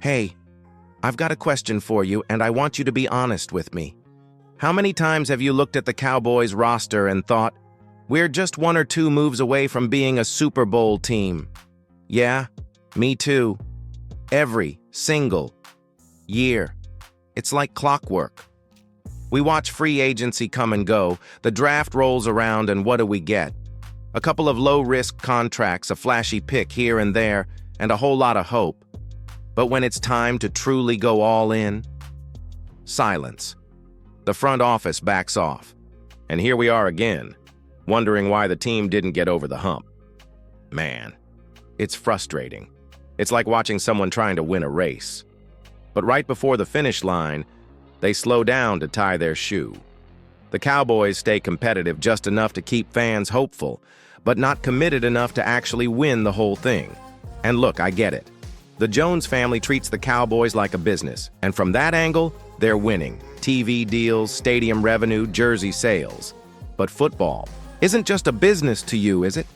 Hey, I've got a question for you, and I want you to be honest with me. How many times have you looked at the Cowboys roster and thought, we're just 1 or 2 moves away from being a Super Bowl team? Yeah, me too. Every single year. It's like clockwork. We watch free agency come and go, the draft rolls around, and what do we get? A couple of low-risk contracts, a flashy pick here and there, and a whole lot of hope. But when it's time to truly go all in, silence. The front office backs off. And here we are again, wondering why the team didn't get over the hump. Man, it's frustrating. It's like watching someone trying to win a race. But right before the finish line, they slow down to tie their shoe. The Cowboys stay competitive just enough to keep fans hopeful, but not committed enough to actually win the whole thing. And look, I get it. The Jones family treats the Cowboys like a business, and from that angle, they're winning. TV deals, stadium revenue, jersey sales. But football isn't just a business to you, is it?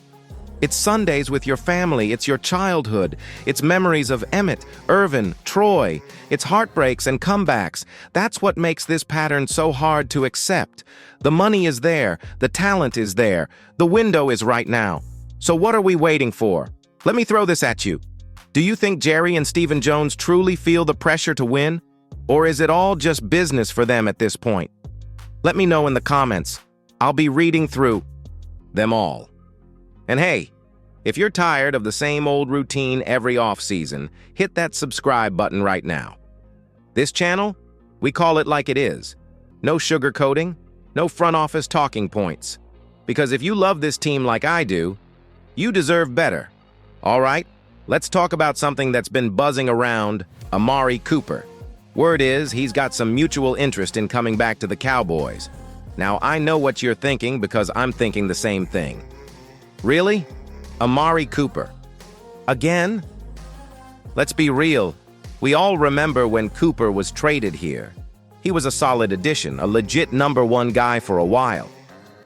It's Sundays with your family, it's your childhood, it's memories of Emmett, Irvin, Troy, it's heartbreaks and comebacks. That's what makes this pattern so hard to accept. The money is there, the talent is there, the window is right now. So what are we waiting for? Let me throw this at you. Do you think Jerry and Stephen Jones truly feel the pressure to win? Or is it all just business for them at this point? Let me know in the comments. I'll be reading through them all. And hey, if you're tired of the same old routine every off-season, hit that subscribe button right now. This channel, we call it like it is. No sugarcoating, no front office talking points. Because if you love this team like I do, you deserve better. All right, let's talk about something that's been buzzing around, Amari Cooper. Word is he's got some mutual interest in coming back to the Cowboys. Now, I know what you're thinking because I'm thinking the same thing. Really? Amari Cooper. Again? Let's be real. We all remember when Cooper was traded here. He was a solid addition, a legit #1 guy for a while.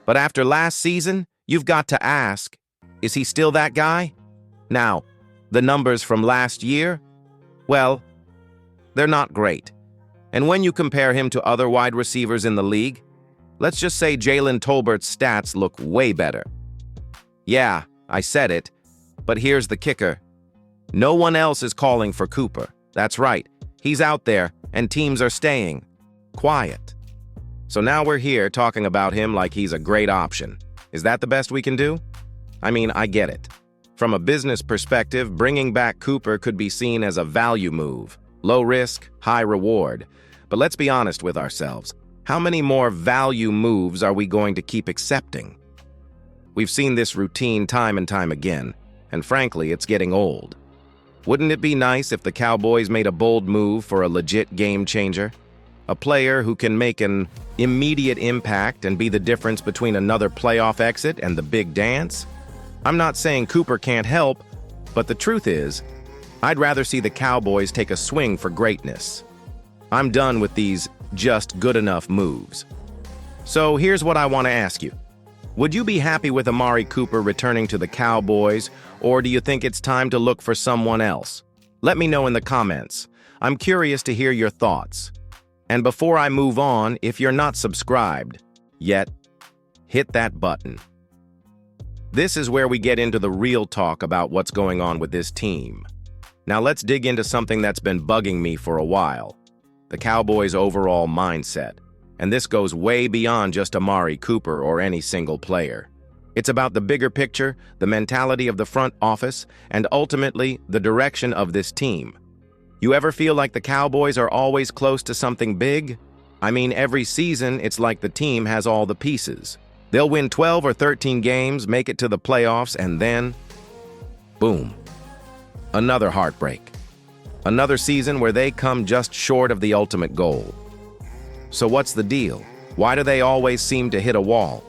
But after last season, you've got to ask, is he still that guy? Now, the numbers from last year? Well, they're not great. And when you compare him to other wide receivers in the league, let's just say Jalen Tolbert's stats look way better. Yeah, I said it, but here's the kicker. No one else is calling for Cooper. That's right, he's out there, and teams are staying quiet. So now we're here talking about him like he's a great option. Is that the best we can do? I mean, I get it. From a business perspective, bringing back Cooper could be seen as a value move. Low risk, high reward. But let's be honest with ourselves. How many more value moves are we going to keep accepting? We've seen this routine time and time again, and frankly, it's getting old. Wouldn't it be nice if the Cowboys made a bold move for a legit game changer? A player who can make an immediate impact and be the difference between another playoff exit and the big dance? I'm not saying Cooper can't help, but the truth is, I'd rather see the Cowboys take a swing for greatness. I'm done with these just good enough moves. So here's what I want to ask you. Would you be happy with Amari Cooper returning to the Cowboys, or do you think it's time to look for someone else? Let me know in the comments. I'm curious to hear your thoughts. And before I move on, if you're not subscribed yet, hit that button. This is where we get into the real talk about what's going on with this team. Now let's dig into something that's been bugging me for a while. The Cowboys' overall mindset. And this goes way beyond just Amari Cooper or any single player. It's about the bigger picture, the mentality of the front office, and ultimately, the direction of this team. You ever feel like the Cowboys are always close to something big? I mean, every season, it's like the team has all the pieces. They'll win 12 or 13 games, make it to the playoffs, and then, boom, another heartbreak. Another season where they come just short of the ultimate goal. So what's the deal? Why do they always seem to hit a wall?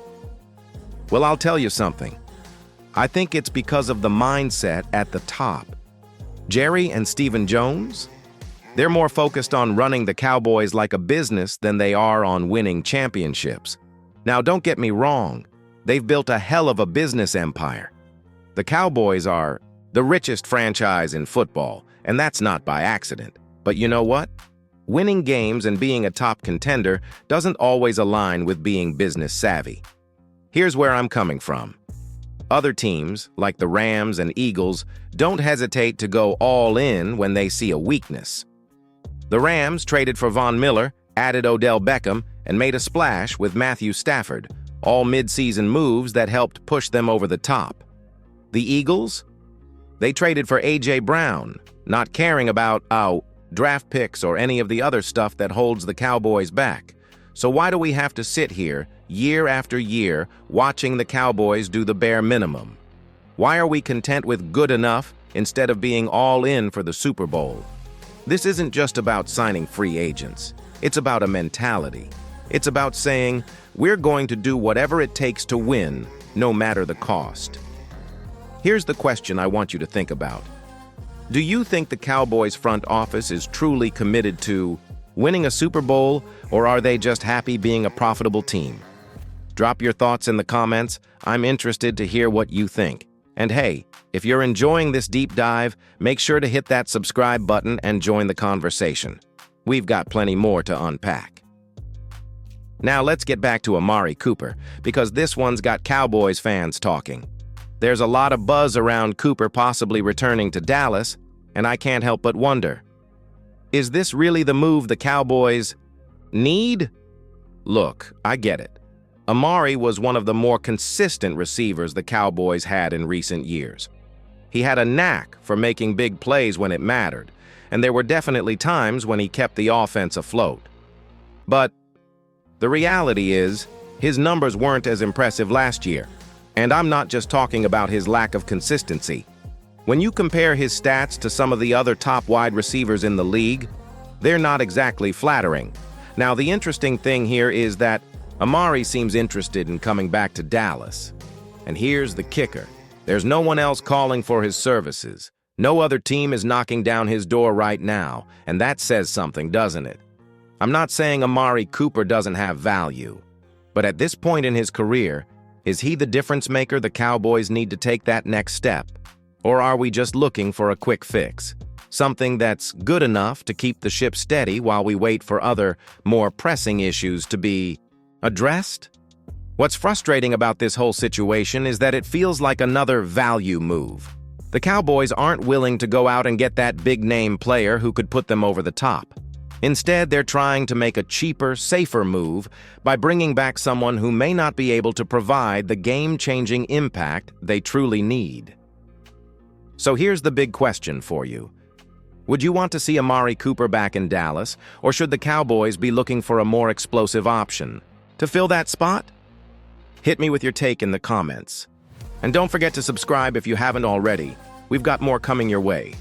Well, I'll tell you something. I think it's because of the mindset at the top. Jerry and Stephen Jones? They're more focused on running the Cowboys like a business than they are on winning championships. Now, don't get me wrong. They've built a hell of a business empire. The Cowboys are the richest franchise in football, and that's not by accident. But you know what? Winning games and being a top contender doesn't always align with being business savvy. Here's where I'm coming from. Other teams, like the Rams and Eagles, don't hesitate to go all in when they see a weakness. The Rams traded for Von Miller, added Odell Beckham, and made a splash with Matthew Stafford, all mid-season moves that helped push them over the top. The Eagles? They traded for A.J. Brown, not caring about, draft picks or any of the other stuff that holds the Cowboys back. So why do we have to sit here, year after year, watching the Cowboys do the bare minimum? Why are we content with good enough instead of being all in for the Super Bowl? This isn't just about signing free agents. It's about a mentality. It's about saying, we're going to do whatever it takes to win, no matter the cost. Here's the question I want you to think about. Do you think the Cowboys front office is truly committed to winning a Super Bowl, or are they just happy being a profitable team? Drop your thoughts in the comments. I'm interested to hear what you think. And hey, if you're enjoying this deep dive, make sure to hit that subscribe button and join the conversation. We've got plenty more to unpack. Now let's get back to Amari Cooper, because this one's got Cowboys fans talking. There's a lot of buzz around Cooper possibly returning to Dallas, and I can't help but wonder, is this really the move the Cowboys need? Look, I get it. Amari was one of the more consistent receivers the Cowboys had in recent years. He had a knack for making big plays when it mattered, and there were definitely times when he kept the offense afloat. But the reality is, his numbers weren't as impressive last year. And I'm not just talking about his lack of consistency. When you compare his stats to some of the other top wide receivers in the league, they're not exactly flattering. Now, the interesting thing here is that Amari seems interested in coming back to Dallas. And here's the kicker. There's no one else calling for his services. No other team is knocking down his door right now, and that says something, doesn't it? I'm not saying Amari Cooper doesn't have value, but at this point in his career, is he the difference maker the Cowboys need to take that next step? Or are we just looking for a quick fix? Something that's good enough to keep the ship steady while we wait for other, more pressing issues to be addressed? What's frustrating about this whole situation is that it feels like another value move. The Cowboys aren't willing to go out and get that big-name player who could put them over the top. Instead, they're trying to make a cheaper, safer move by bringing back someone who may not be able to provide the game-changing impact they truly need. So here's the big question for you. Would you want to see Amari Cooper back in Dallas, or should the Cowboys be looking for a more explosive option to fill that spot? Hit me with your take in the comments. And don't forget to subscribe if you haven't already. We've got more coming your way.